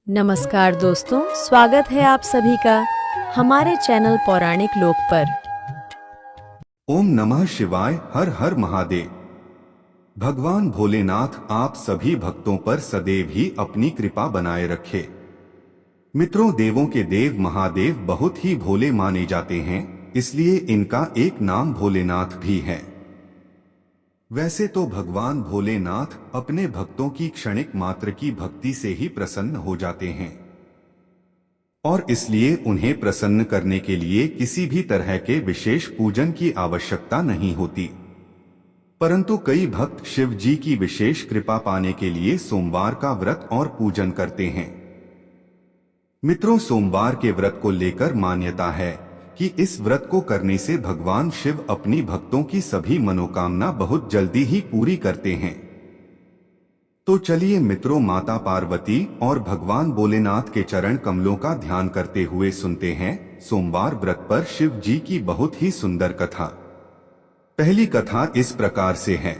नमस्कार दोस्तों, स्वागत है आप सभी का हमारे चैनल पौराणिक लोक पर। ओम नमः शिवाय। हर हर महादेव। भगवान भोलेनाथ आप सभी भक्तों पर सदैव ही अपनी कृपा बनाए रखे। मित्रों, देवों के देव महादेव बहुत ही भोले माने जाते हैं, इसलिए इनका एक नाम भोलेनाथ भी है। वैसे तो भगवान भोलेनाथ अपने भक्तों की क्षणिक मात्र की भक्ति से ही प्रसन्न हो जाते हैं और इसलिए उन्हें प्रसन्न करने के लिए किसी भी तरह के विशेष पूजन की आवश्यकता नहीं होती। परंतु कई भक्त शिव जी की विशेष कृपा पाने के लिए सोमवार का व्रत और पूजन करते हैं। मित्रों, सोमवार के व्रत को लेकर मान्यता है कि इस व्रत को करने से भगवान शिव अपनी भक्तों की सभी मनोकामना बहुत जल्दी ही पूरी करते हैं। तो चलिए मित्रों, माता पार्वती और भगवान भोलेनाथ के चरण कमलों का ध्यान करते हुए सुनते हैं सोमवार व्रत पर शिव जी की बहुत ही सुंदर कथा। पहली कथा इस प्रकार से है।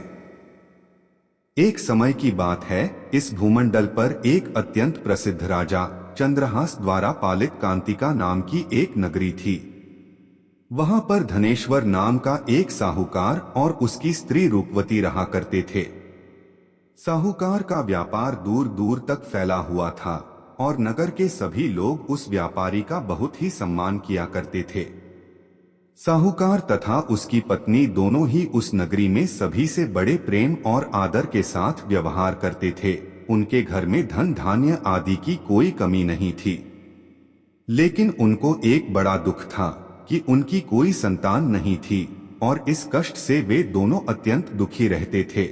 एक समय की बात है, इस भूमंडल पर एक अत्यंत प्रसिद्ध राजा चंद्रहास द्वारा पालित कांतिका नाम की एक नगरी थी। वहां पर धनेश्वर नाम का एक साहूकार और उसकी स्त्री रूपवती रहा करते थे। साहूकार का व्यापार दूर दूर तक फैला हुआ था और नगर के सभी लोग उस व्यापारी का बहुत ही सम्मान किया करते थे। साहूकार तथा उसकी पत्नी दोनों ही उस नगरी में सभी से बड़े प्रेम और आदर के साथ व्यवहार करते थे। उनके घर में धन धान्य आदि की कोई कमी नहीं थी। लेकिन उनको एक बड़ा दुख था कि उनकी कोई संतान नहीं थी और इस कष्ट से वे दोनों अत्यंत दुखी रहते थे।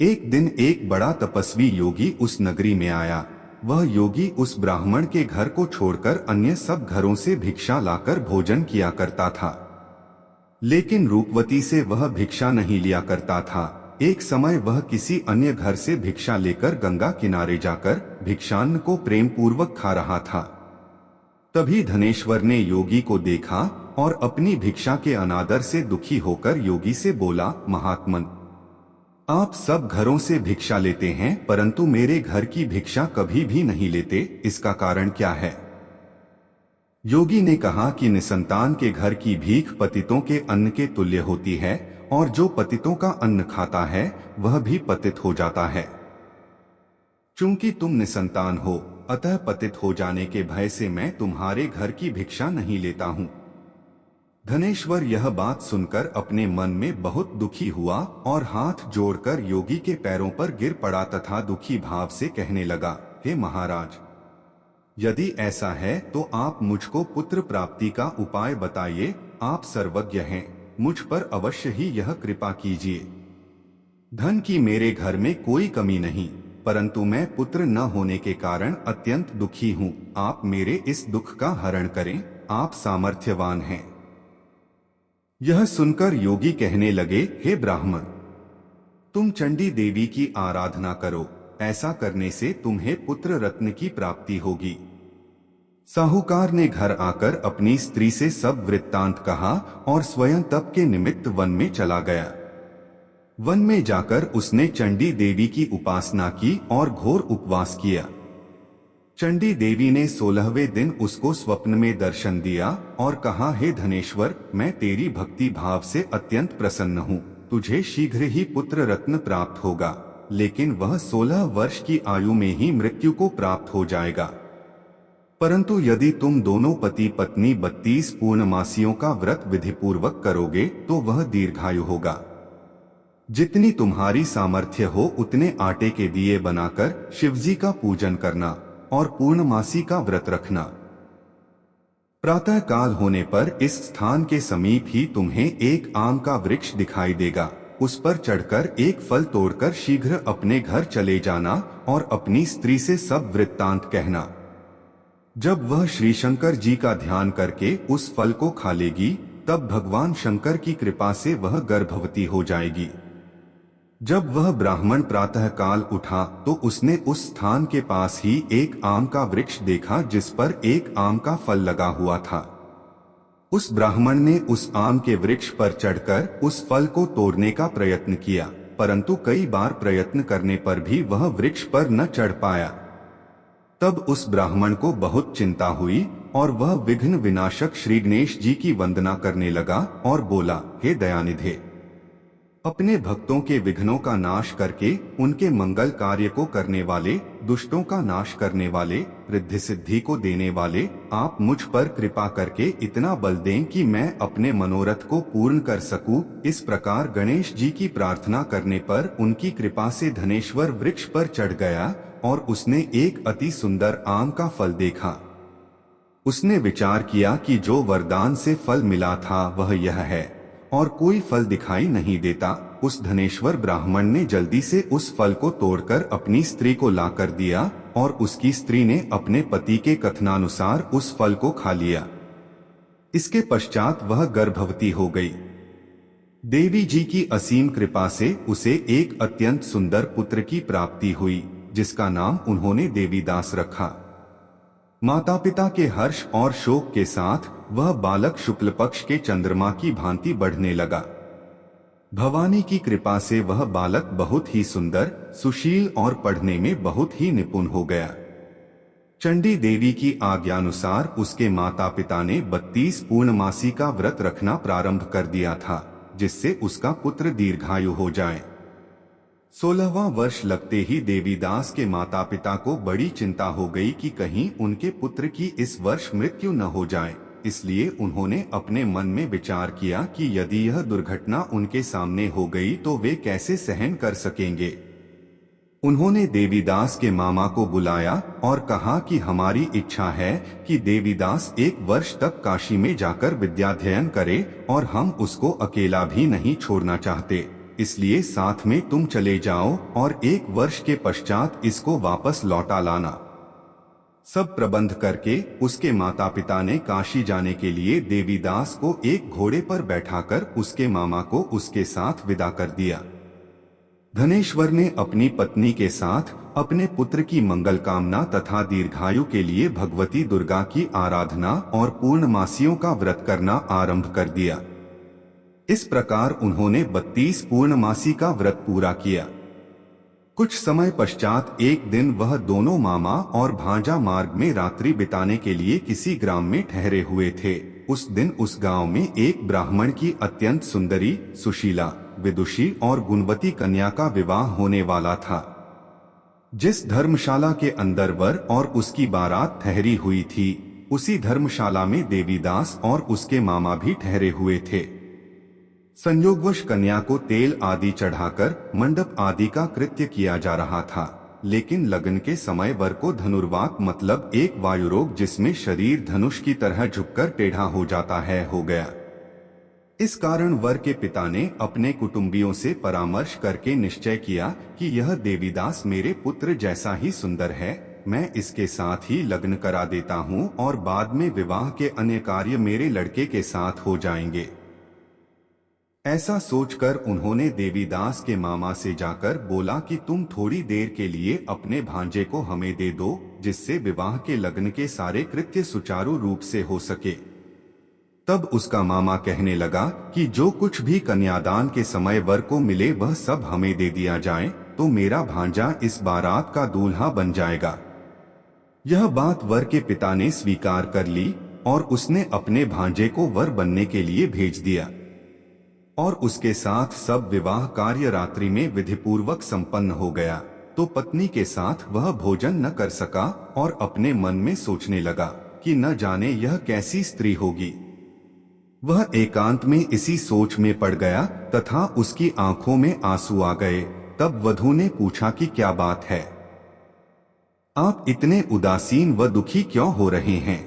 एक दिन एक बड़ा तपस्वी योगी उस नगरी में आया। वह योगी उस ब्राह्मण के घर को छोड़कर अन्य सब घरों से भिक्षा लाकर भोजन किया करता था, लेकिन रूपवती से वह भिक्षा नहीं लिया करता था। एक समय वह किसी अन्य घर से भिक्षा लेकर गंगा किनारे जाकर भिक्षान्न को प्रेम पूर्वक खा रहा था। तभी धनेश्वर ने योगी को देखा और अपनी भिक्षा के अनादर से दुखी होकर योगी से बोला, महात्मन, आप सब घरों से भिक्षा लेते हैं परंतु मेरे घर की भिक्षा कभी भी नहीं लेते, इसका कारण क्या है? योगी ने कहा कि निसंतान के घर की भीख पतितों के अन्न के तुल्य होती है और जो पतितों का अन्न खाता है वह भी पतित हो जाता है। चूंकि तुम निसंतान हो, अतः पतित हो जाने के भय से मैं तुम्हारे घर की भिक्षा नहीं लेता हूँ। धनेश्वर यह बात सुनकर अपने मन में बहुत दुखी हुआ और हाथ जोड़कर योगी के पैरों पर गिर पड़ा तथा दुखी भाव से कहने लगा, हे महाराज, यदि ऐसा है तो आप मुझको पुत्र प्राप्ति का उपाय बताइए। आप सर्वज्ञ हैं, मुझ पर अवश्य ही यह कृपा कीजिए। धन की मेरे घर में कोई कमी नहीं, परंतु मैं पुत्र न होने के कारण अत्यंत दुखी हूँ। आप मेरे इस दुख का हरण करें, आप सामर्थ्यवान हैं। यह सुनकर योगी कहने लगे, हे ब्राह्मण, तुम चंडी देवी की आराधना करो, ऐसा करने से तुम्हें पुत्र रत्न की प्राप्ति होगी। साहूकार ने घर आकर अपनी स्त्री से सब वृत्तांत कहा और स्वयं तप के निमित्त वन में चला गया। वन में जाकर उसने चंडी देवी की उपासना की और घोर उपवास किया। चंडी देवी ने 16वें दिन उसको स्वप्न में दर्शन दिया और कहा, हे धनेश्वर, मैं तेरी भक्ति भाव से अत्यंत प्रसन्न हूँ। तुझे शीघ्र ही पुत्र रत्न प्राप्त होगा, लेकिन वह 16 वर्ष की आयु में ही मृत्यु को प्राप्त हो जाएगा। परंतु यदि तुम दोनों पति पत्नी 32 पूर्णमासियों का व्रत विधिपूर्वक करोगे तो वह दीर्घायु होगा। जितनी तुम्हारी सामर्थ्य हो उतने आटे के दिए बनाकर शिवजी का पूजन करना और पूर्णमासी का व्रत रखना। प्रातः काल होने पर इस स्थान के समीप ही तुम्हें एक आम का वृक्ष दिखाई देगा। उस पर चढ़कर एक फल तोड़कर शीघ्र अपने घर चले जाना और अपनी स्त्री से सब वृत्तांत कहना। जब वह श्री शंकर जी का ध्यान करके उस फल को खा लेगी, तब भगवान शंकर की कृपा से वह गर्भवती हो जाएगी। जब वह ब्राह्मण प्रातः काल उठा तो उसने उस स्थान के पास ही एक आम का वृक्ष देखा जिस पर एक आम का फल लगा हुआ था। उस ब्राह्मण ने उस आम के वृक्ष पर चढ़कर उस फल को तोड़ने का प्रयत्न किया, परंतु कई बार प्रयत्न करने पर भी वह वृक्ष पर न चढ़ पाया। तब उस ब्राह्मण को बहुत चिंता हुई और वह विघ्न विनाशक श्री गणेश जी की वंदना करने लगा और बोला, हे दयानिधे, अपने भक्तों के विघ्नों का नाश करके उनके मंगल कार्य को करने वाले, दुष्टों का नाश करने वाले, रिद्धि सिद्धि को देने वाले, आप मुझ पर कृपा करके इतना बल दें कि मैं अपने मनोरथ को पूर्ण कर सकूं। इस प्रकार गणेश जी की प्रार्थना करने पर उनकी कृपा से धनेश्वर वृक्ष पर चढ़ गया और उसने एक अति सुंदर आम का फल देखा। उसने विचार किया कि जो वरदान से फल मिला था वह यह है और कोई फल दिखाई नहीं देता। उस धनेश्वर ब्राह्मण ने जल्दी से उस फल को तोड़कर अपनी स्त्री को लाकर दिया और उसकी स्त्री ने अपने पति के कथनानुसार उस फल को खा लिया। इसके पश्चात वह गर्भवती हो गई। देवी जी की असीम कृपा से उसे एक अत्यंत सुंदर पुत्र की प्राप्ति हुई, जिसका नाम उन्होंने देवीदास रखा। माता पिता के हर्ष और शोक के साथ वह बालक शुक्ल पक्ष के चंद्रमा की भांति बढ़ने लगा। भवानी की कृपा से वह बालक बहुत ही सुंदर, सुशील और पढ़ने में बहुत ही निपुण हो गया। चंडी देवी की आज्ञानुसार उसके माता पिता ने 32 पूर्णमासी का व्रत रखना प्रारंभ कर दिया था, जिससे उसका पुत्र दीर्घायु हो जाए। 16वां वर्ष लगते ही देवीदास के माता पिता को बड़ी चिंता हो गई कि कहीं उनके पुत्र की इस वर्ष मृत्यु न हो जाए। इसलिए उन्होंने अपने मन में विचार किया कि यदि यह दुर्घटना उनके सामने हो गई तो वे कैसे सहन कर सकेंगे। उन्होंने देवीदास के मामा को बुलाया और कहा कि हमारी इच्छा है कि देवीदास 1 वर्ष तक काशी में जाकर विद्याध्ययन करे और हम उसको अकेला भी नहीं छोड़ना चाहते, इसलिए साथ में तुम चले जाओ और 1 वर्ष के पश्चात इसको वापस लौटा लाना। सब प्रबंध करके उसके माता पिता ने काशी जाने के लिए देवीदास को एक घोड़े पर बैठाकर उसके मामा को उसके साथ विदा कर दिया। धनेश्वर ने अपनी पत्नी के साथ अपने पुत्र की मंगल कामना तथा दीर्घायु के लिए भगवती दुर्गा की आराधना और पूर्णमासियों का व्रत करना आरंभ कर दिया। इस प्रकार उन्होंने 32 पूर्णमासी का व्रत पूरा किया। कुछ समय पश्चात एक दिन वह दोनों मामा और भांजा मार्ग में रात्रि बिताने के लिए किसी ग्राम में ठहरे हुए थे। उस दिन उस गांव में एक ब्राह्मण की अत्यंत सुंदरी, सुशीला, विदुषी और गुणवती कन्या का विवाह होने वाला था। जिस धर्मशाला के अंदर वर और उसकी बारात ठहरी हुई थी, उसी धर्मशाला में देवीदास और उसके मामा भी ठहरे हुए थे। संयोगवश कन्या को तेल आदि चढ़ाकर मंडप आदि का कृत्य किया जा रहा था, लेकिन लगन के समय वर को धनुर्वात मतलब एक वायुरोग जिसमें शरीर धनुष की तरह झुककर टेढ़ा हो जाता है हो गया। इस कारण वर के पिता ने अपने कुटुंबियों से परामर्श करके निश्चय किया कि यह देवीदास मेरे पुत्र जैसा ही सुंदर है, मैं इसके साथ ही लग्न करा देता हूँ और बाद में विवाह के अन्य कार्य मेरे लड़के के साथ हो जाएंगे। ऐसा सोचकर उन्होंने देवीदास के मामा से जाकर बोला कि तुम थोड़ी देर के लिए अपने भांजे को हमें दे दो, जिससे विवाह के लग्न के सारे कृत्य सुचारू रूप से हो सके। तब उसका मामा कहने लगा कि जो कुछ भी कन्यादान के समय वर को मिले वह सब हमें दे दिया जाए, तो मेरा भांजा इस बारात का दूल्हा बन जाएगा। यह बात वर के पिता ने स्वीकार कर ली और उसने अपने भांजे को वर बनने के लिए भेज दिया और उसके साथ सब विवाह कार्य रात्रि में विधिपूर्वक संपन्न हो गया। तो पत्नी के साथ वह भोजन न कर सका और अपने मन में सोचने लगा कि न जाने यह कैसी स्त्री होगी। वह एकांत में इसी सोच में पड़ गया तथा उसकी आंखों में आंसू आ गए। तब वधू ने पूछा कि क्या बात है, आप इतने उदासीन व दुखी क्यों हो रहे हैं।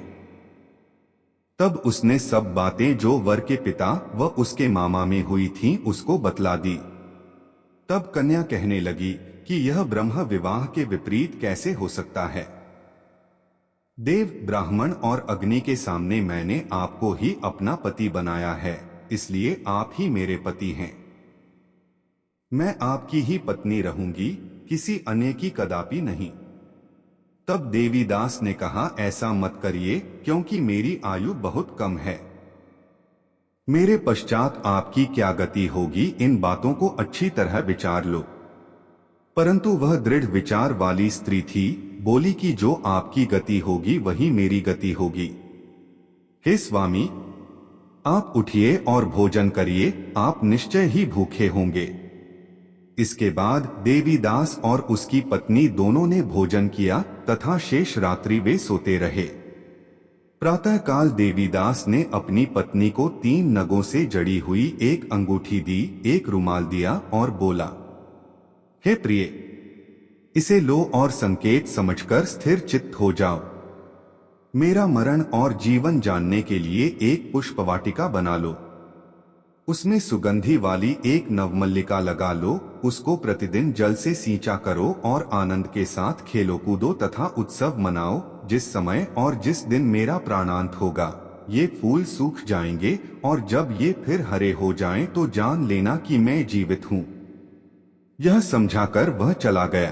तब उसने सब बातें जो वर के पिता व उसके मामा में हुई थीं उसको बतला दी। तब कन्या कहने लगी कि यह ब्रह्म विवाह के विपरीत कैसे हो सकता है। देव, ब्राह्मण और अग्नि के सामने मैंने आपको ही अपना पति बनाया है, इसलिए आप ही मेरे पति हैं। मैं आपकी ही पत्नी रहूंगी, किसी अन्य की कदापि नहीं। तब देवीदास ने कहा, ऐसा मत करिए, क्योंकि मेरी आयु बहुत कम है। मेरे पश्चात आपकी क्या गति होगी, इन बातों को अच्छी तरह विचार लो। परंतु वह दृढ़ विचार वाली स्त्री थी। बोली कि जो आपकी गति होगी वही मेरी गति होगी। हे स्वामी, आप उठिए और भोजन करिए, आप निश्चय ही भूखे होंगे। इसके बाद देवीदास और उसकी पत्नी दोनों ने भोजन किया तथा शेष रात्रि वे सोते रहे। प्रातःकाल देवीदास ने अपनी पत्नी को 3 नगों से जड़ी हुई एक अंगूठी दी, एक रुमाल दिया और बोला, हे प्रिय, इसे लो और संकेत समझकर स्थिर चित्त हो जाओ। मेरा मरण और जीवन जानने के लिए एक पुष्पवाटिका बना लो। उसमें सुगंधी वाली एक नवमल्लिका लगा लो। उसको प्रतिदिन जल से सींचा करो और आनंद के साथ खेलो कूदो तथा उत्सव मनाओ। जिस समय और जिस दिन मेरा प्राणांत होगा ये फूल सूख जाएंगे और जब ये फिर हरे हो जाएं तो जान लेना कि मैं जीवित हूँ। यह समझाकर वह चला गया।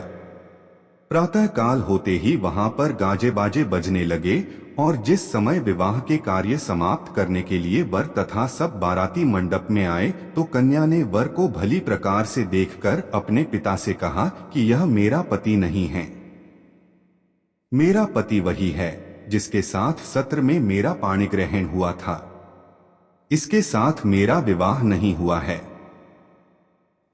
प्रातः काल होते ही वहां पर गाजे बाजे बजने लगे और जिस समय विवाह के कार्य समाप्त करने के लिए वर तथा सब बाराती मंडप में आए तो कन्या ने वर को भली प्रकार से देखकर अपने पिता से कहा कि यह मेरा पति नहीं है। मेरा पति वही है जिसके साथ सत्र में मेरा पाणिग्रहण हुआ था। इसके साथ मेरा विवाह नहीं हुआ है।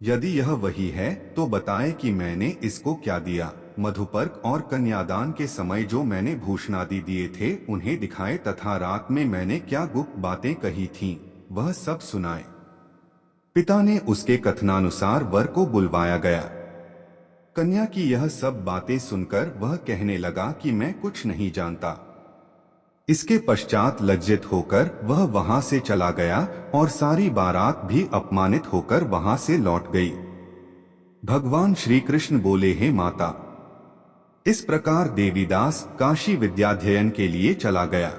यदि यह वही है तो बताए कि मैंने इसको क्या दिया। मधुपर्क और कन्यादान के समय जो मैंने भूषणादि दिए थे उन्हें दिखाए तथा रात में मैंने क्या गुप्त बातें कही थीं वह सब सुनाए। पिता ने उसके कथनानुसार वर को बुलवाया गया। कन्या की यह सब बातें सुनकर वह कहने लगा कि मैं कुछ नहीं जानता। इसके पश्चात लज्जित होकर वह वहां से चला गया और सारी बारात भी अपमानित होकर वहां से लौट गई। भगवान श्री कृष्ण बोले, हे माता। इस प्रकार देवीदास काशी विद्याध्ययन के लिए चला गया।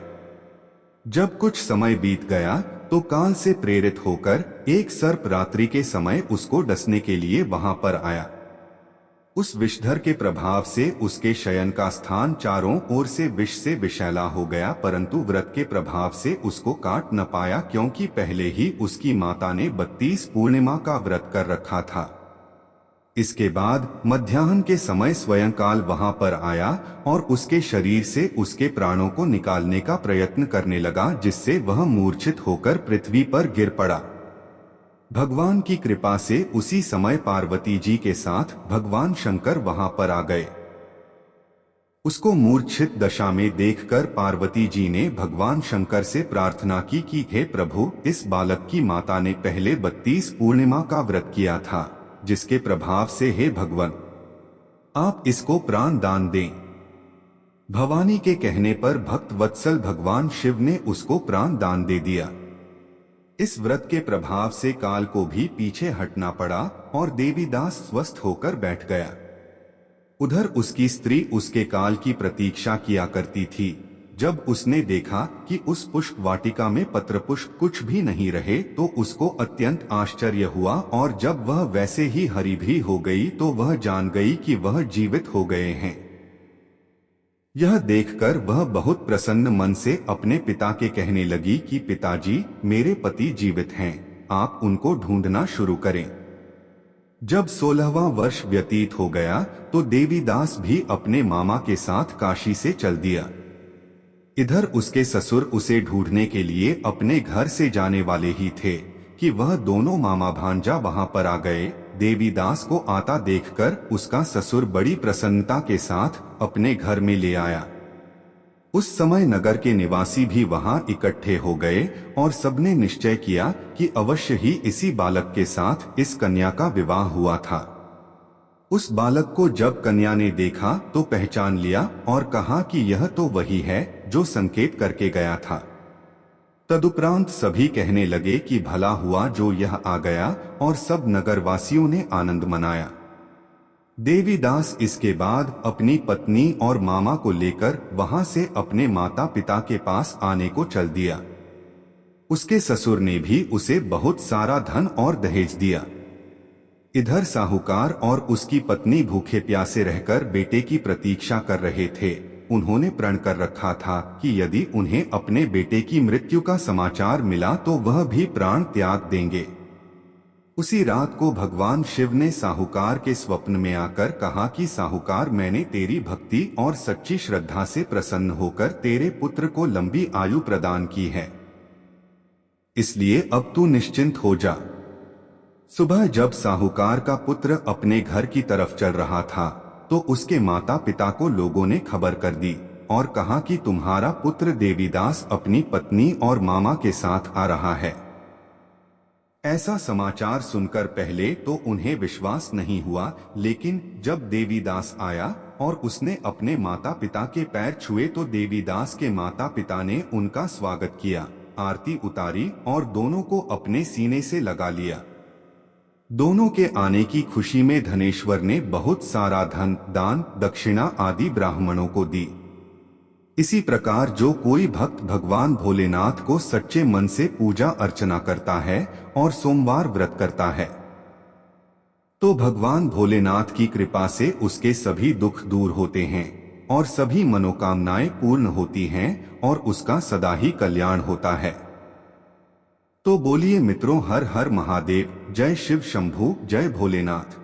जब कुछ समय बीत गया तो काल से प्रेरित होकर एक सर्प रात्रि के समय उसको डसने के लिए वहां पर आया। उस विषधर के प्रभाव से उसके शयन का स्थान चारों ओर से विष से विषैला हो गया, परंतु व्रत के प्रभाव से उसको काट न पाया, क्योंकि पहले ही उसकी माता ने 32 पूर्णिमा का व्रत कर रखा था। इसके बाद मध्याह्न के समय स्वयं काल वहां पर आया और उसके शरीर से उसके प्राणों को निकालने का प्रयत्न करने लगा, जिससे वह मूर्छित होकर पृथ्वी पर गिर पड़ा। भगवान की कृपा से उसी समय पार्वती जी के साथ भगवान शंकर वहां पर आ गए। उसको मूर्छित दशा में देखकर पार्वती जी ने भगवान शंकर से प्रार्थना की कि हे प्रभु, इस बालक की माता ने पहले 32 पूर्णिमा का व्रत किया था, जिसके प्रभाव से हे भगवान आप इसको प्राण दान दें। भवानी के कहने पर भक्त वत्सल भगवान शिव ने उसको प्राण दान दे दिया। इस व्रत के प्रभाव से काल को भी पीछे हटना पड़ा और देवीदास स्वस्थ होकर बैठ गया। उधर उसकी स्त्री उसके काल की प्रतीक्षा किया करती थी। जब उसने देखा कि उस पुष्प वाटिका में पत्र पुष्प कुछ भी नहीं रहे तो उसको अत्यंत आश्चर्य हुआ, और जब वह वैसे ही हरी भी हो गई तो वह जान गई कि वह जीवित हो गए हैं। यह देखकर वह बहुत प्रसन्न मन से अपने पिता के कहने लगी कि पिताजी, मेरे पति जीवित हैं, आप उनको ढूंढना शुरू करें। जब 16वां वर्ष व्यतीत हो गया तो देवीदास भी अपने मामा के साथ काशी से चल दिया। इधर उसके ससुर उसे ढूंढने के लिए अपने घर से जाने वाले ही थे कि वह दोनों मामा भांजा वहां पर आ गए। देवीदास को आता देखकर उसका ससुर बड़ी प्रसन्नता के साथ अपने घर में ले आया। उस समय नगर के निवासी भी वहां इकट्ठे हो गए और सबने निश्चय किया कि अवश्य ही इसी बालक के साथ इस कन्या का विवाह हुआ था। उस बालक को जब कन्या ने देखा तो पहचान लिया और कहा कि यह तो वही है जो संकेत करके गया था। तदुपरांत सभी कहने लगे कि भला हुआ जो यह आ गया, और सब नगरवासियों ने आनंद मनाया। देवीदास इसके बाद अपनी पत्नी और मामा को लेकर वहां से अपने माता पिता के पास आने को चल दिया। उसके ससुर ने भी उसे बहुत सारा धन और दहेज दिया। इधर साहूकार और उसकी पत्नी भूखे प्यासे रहकर बेटे की प्रतीक्षा कर रहे थे। उन्होंने प्रण कर रखा था कि यदि उन्हें अपने बेटे की मृत्यु का समाचार मिला तो वह भी प्राण त्याग देंगे। उसी रात को भगवान शिव ने साहूकार के स्वप्न में आकर कहा कि साहूकार, मैंने तेरी भक्ति और सच्ची श्रद्धा से प्रसन्न होकर तेरे पुत्र को लंबी आयु प्रदान की है, इसलिए अब तू निश्चिंत हो जा। सुबह जब साहूकार का पुत्र अपने घर की तरफ चल रहा था तो उसके माता पिता को लोगों ने खबर कर दी और कहा कि तुम्हारा पुत्र देवीदास अपनी पत्नी और मामा के साथ आ रहा है। ऐसा समाचार सुनकर पहले तो उन्हें विश्वास नहीं हुआ, लेकिन जब देवीदास आया और उसने अपने माता पिता के पैर छुए तो देवीदास के माता पिता ने उनका स्वागत किया, आरती उतारी और दोनों को अपने सीने से लगा लिया। दोनों के आने की खुशी में धनेश्वर ने बहुत सारा धन, दान, दक्षिणा आदि ब्राह्मणों को दी। इसी प्रकार जो कोई भक्त भगवान भोलेनाथ को सच्चे मन से पूजा अर्चना करता है और सोमवार व्रत करता है तो भगवान भोलेनाथ की कृपा से उसके सभी दुख दूर होते हैं और सभी मनोकामनाएं पूर्ण होती हैं और उसका सदा ही कल्याण होता है। तो बोलिए मित्रों, हर हर महादेव, जय शिव शंभू, जय भोलेनाथ।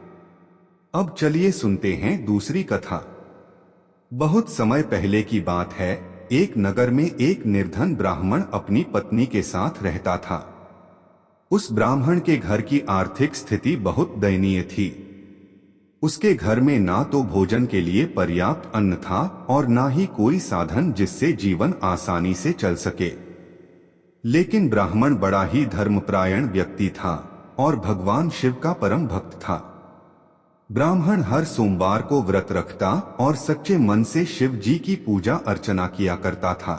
अब चलिए सुनते हैं दूसरी कथा। बहुत समय पहले की बात है, एक नगर में एक निर्धन ब्राह्मण अपनी पत्नी के साथ रहता था। उस ब्राह्मण के घर की आर्थिक स्थिति बहुत दयनीय थी। उसके घर में ना तो भोजन के लिए पर्याप्त अन्न था और ना ही कोई साधन जिससे जीवन आसानी से चल सके। लेकिन ब्राह्मण बड़ा ही धर्मपरायण व्यक्ति था और भगवान शिव का परम भक्त था। ब्राह्मण हर सोमवार को व्रत रखता और सच्चे मन से शिव जी की पूजा अर्चना किया करता था।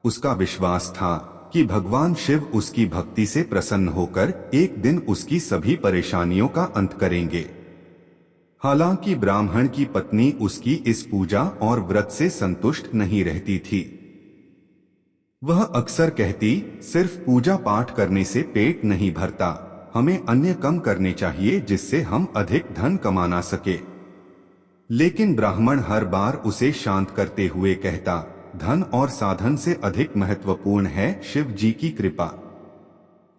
उसका विश्वास था कि भगवान शिव उसकी भक्ति से प्रसन्न होकर एक दिन उसकी सभी परेशानियों का अंत करेंगे। हालांकि ब्राह्मण की पत्नी उसकी इस पूजा और व्रत से संतुष्ट नहीं रहती थी। वह अक्सर कहती, सिर्फ पूजा पाठ करने से पेट नहीं भरता, हमें अन्य कम करने चाहिए जिससे हम अधिक धन कमाना सके। लेकिन ब्राह्मण हर बार उसे शांत करते हुए कहता, धन और साधन से अधिक महत्वपूर्ण है शिव जी की कृपा।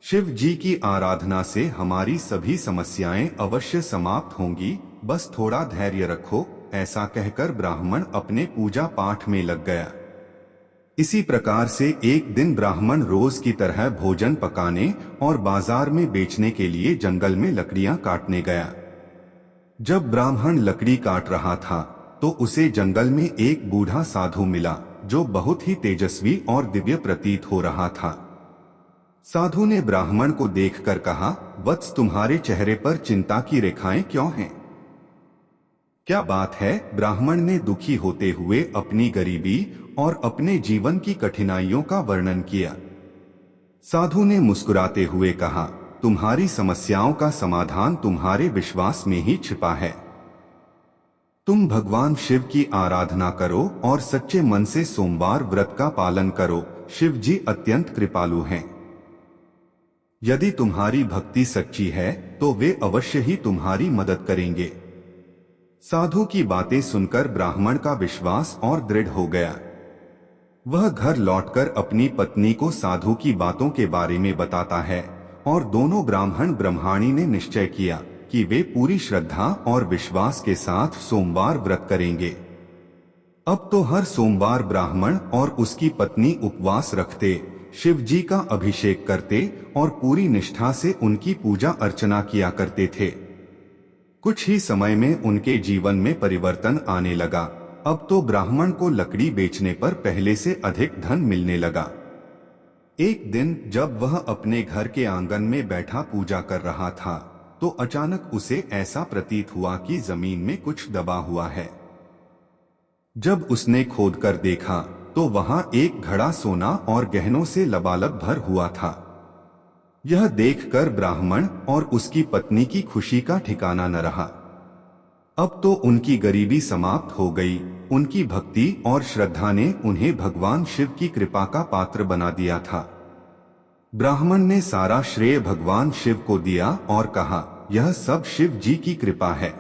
शिव जी की आराधना से हमारी सभी समस्याएं अवश्य समाप्त होंगी, बस थोड़ा धैर्य रखो। ऐसा कहकर ब्राह्मण अपने पूजा पाठ में लग गया। इसी प्रकार से एक दिन ब्राह्मण रोज की तरह भोजन पकाने और बाजार में बेचने के लिए जंगल में लकड़ियां काटने गया। जब ब्राह्मण लकड़ी काट रहा था तो उसे जंगल में एक बूढ़ा साधु मिला जो बहुत ही तेजस्वी और दिव्य प्रतीत हो रहा था। साधु ने ब्राह्मण को देखकर कहा, वत्स, तुम्हारे चेहरे पर चिंता की रेखाएं क्यों हैं? क्या बात है? ब्राह्मण ने दुखी होते हुए अपनी गरीबी और अपने जीवन की कठिनाइयों का वर्णन किया। साधु ने मुस्कुराते हुए कहा, तुम्हारी समस्याओं का समाधान तुम्हारे विश्वास में ही छिपा है। तुम भगवान शिव की आराधना करो और सच्चे मन से सोमवार व्रत का पालन करो। शिव जी अत्यंत कृपालु हैं। यदि तुम्हारी भक्ति सच्ची है तो वे अवश्य ही तुम्हारी मदद करेंगे। साधु की बातें सुनकर ब्राह्मण का विश्वास और दृढ़ हो गया। वह घर लौटकर अपनी पत्नी को साधु की बातों के बारे में बताता है और दोनों ब्राह्मण ब्रह्माणी ने निश्चय किया कि वे पूरी श्रद्धा और विश्वास के साथ सोमवार व्रत करेंगे। अब तो हर सोमवार ब्राह्मण और उसकी पत्नी उपवास रखते, शिव जी का अभिषेक करते और पूरी निष्ठा से उनकी पूजा अर्चना किया करते थे। कुछ ही समय में उनके जीवन में परिवर्तन आने लगा। अब तो ब्राह्मण को लकड़ी बेचने पर पहले से अधिक धन मिलने लगा। एक दिन जब वह अपने घर के आंगन में बैठा पूजा कर रहा था तो अचानक उसे ऐसा प्रतीत हुआ कि जमीन में कुछ दबा हुआ है। जब उसने खोदकर देखा तो वहां एक घड़ा सोना और गहनों से लबालब भर हुआ था। यह देखकर ब्राह्मण और उसकी पत्नी की खुशी का ठिकाना न रहा। अब तो उनकी गरीबी समाप्त हो गई। उनकी भक्ति और श्रद्धा ने उन्हें भगवान शिव की कृपा का पात्र बना दिया था। ब्राह्मण ने सारा श्रेय भगवान शिव को दिया और कहा, यह सब शिव जी की कृपा है।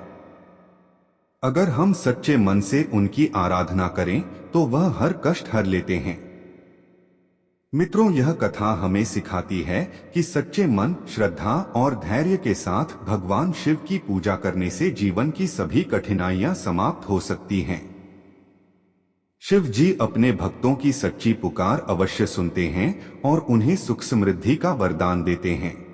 अगर हम सच्चे मन से उनकी आराधना करें तो वह हर कष्ट हर लेते हैं। मित्रों, यह कथा हमें सिखाती है कि सच्चे मन, श्रद्धा और धैर्य के साथ भगवान शिव की पूजा करने से जीवन की सभी कठिनाइयां समाप्त हो सकती हैं। शिव जी अपने भक्तों की सच्ची पुकार अवश्य सुनते हैं और उन्हें सुख समृद्धि का वरदान देते हैं।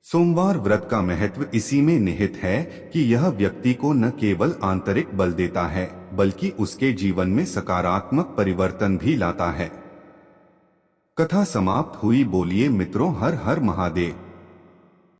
सोमवार व्रत का महत्व इसी में निहित है कि यह व्यक्ति को न केवल आंतरिक बल देता है, बल्कि उसके जीवन में सकारात्मक परिवर्तन भी लाता है। कथा समाप्त हुई। बोलिए मित्रों, हर हर महादेव।